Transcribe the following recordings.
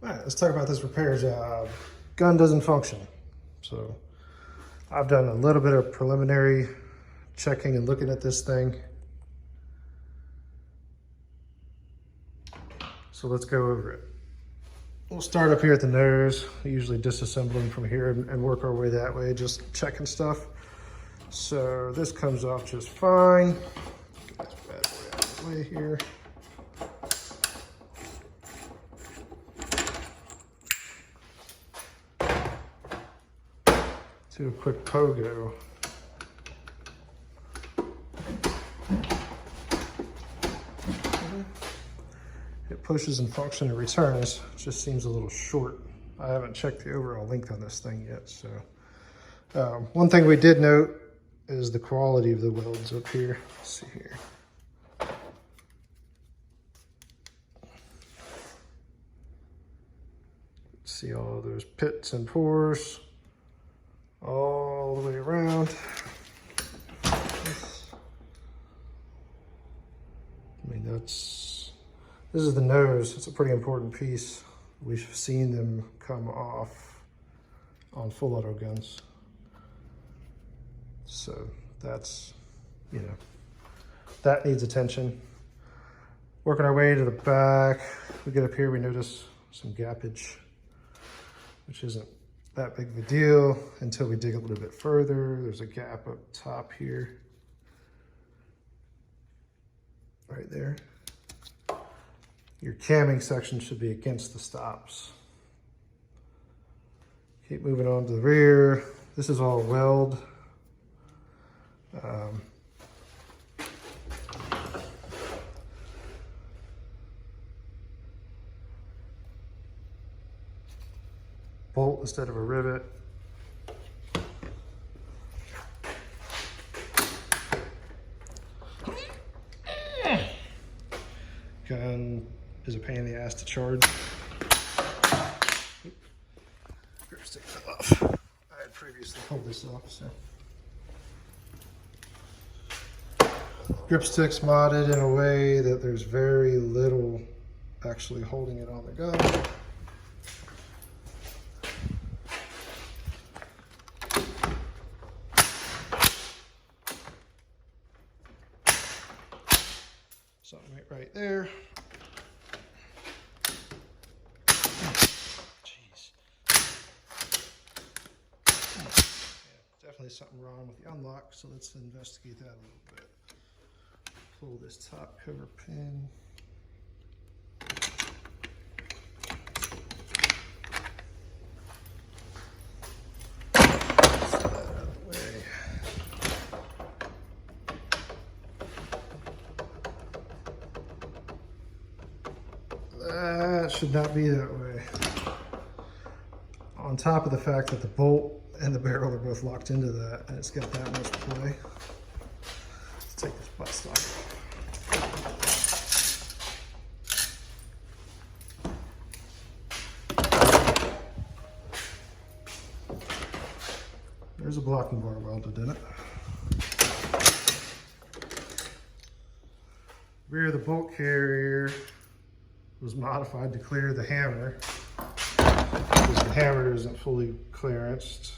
All right, let's talk about this repair job. Gun doesn't function. So I've done a little bit of preliminary checking and looking at this thing. So let's go over it. We'll start up here at the nose. We usually disassemble them from here and work our way that way, just checking stuff. So this comes off just fine. Get this bad boy out of the way here. Do a quick pogo. It pushes and functions and returns. It just seems a little short. I haven't checked the overall length on this thing yet. So one thing we did note is the quality of the welds up here. Let's see here. See all those pits and pores all the way around. I mean, this is the nose. It's a pretty important piece. We've seen them come off on full auto guns. So that's, you know, that needs attention. Working our way to the back, we get up here, we notice some gappage, which isn't that big of a deal until we dig a little bit further. There's a gap up top here, right there. Your camming section should be against the stops. Keep moving on to the rear. This is all weld. Bolt instead of a rivet. Gun is a pain in the ass to charge. Grip stick fell off. I had previously pulled this off, so. Grip stick's modded in a way that there's very little actually holding it on the gun. Something right there. Jeez. Yeah, definitely something wrong with the unlock, so let's investigate that a little bit. Pull this top cover pin. Get that out of the way. That should not be that way. On top of the fact that the bolt and the barrel are both locked into that, and it's got that much play. Let's take this bust off. There's a blocking bar welded in it. Rear of the bolt carrier was modified to clear the hammer because the hammer isn't fully clearanced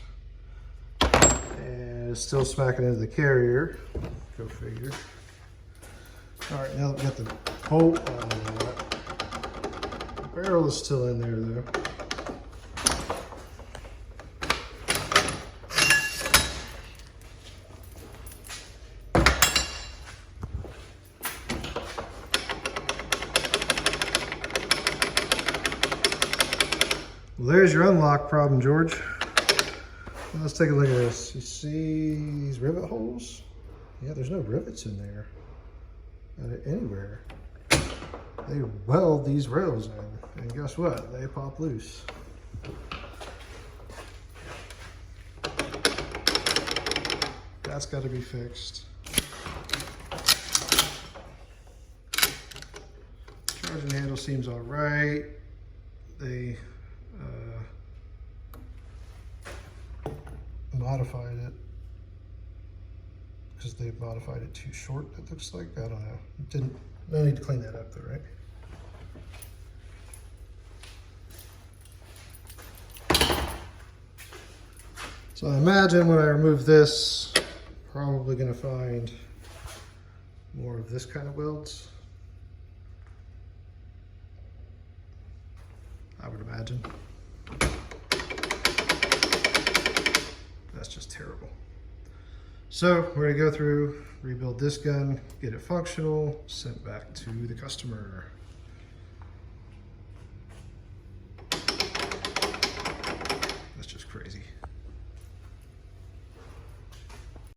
and it's still smacking into the carrier. Go figure. All right, now that we got the bolt out of that, the barrel is still in there though. Well, there's your unlock problem, George. Well, let's take a look at this. You see these rivet holes? Yeah, there's no rivets in there anywhere. They weld these rails in, and guess what? They pop loose. That's got to be fixed. Charging handle seems all right. They modified it because they modified it too short, it looks like. I don't know. No need to clean that up though, right? So I imagine when I remove this, probably going to find more of this kind of welds. I would imagine. That's just terrible. So we're gonna go through, rebuild this gun, get it functional, sent back to the customer. That's just crazy.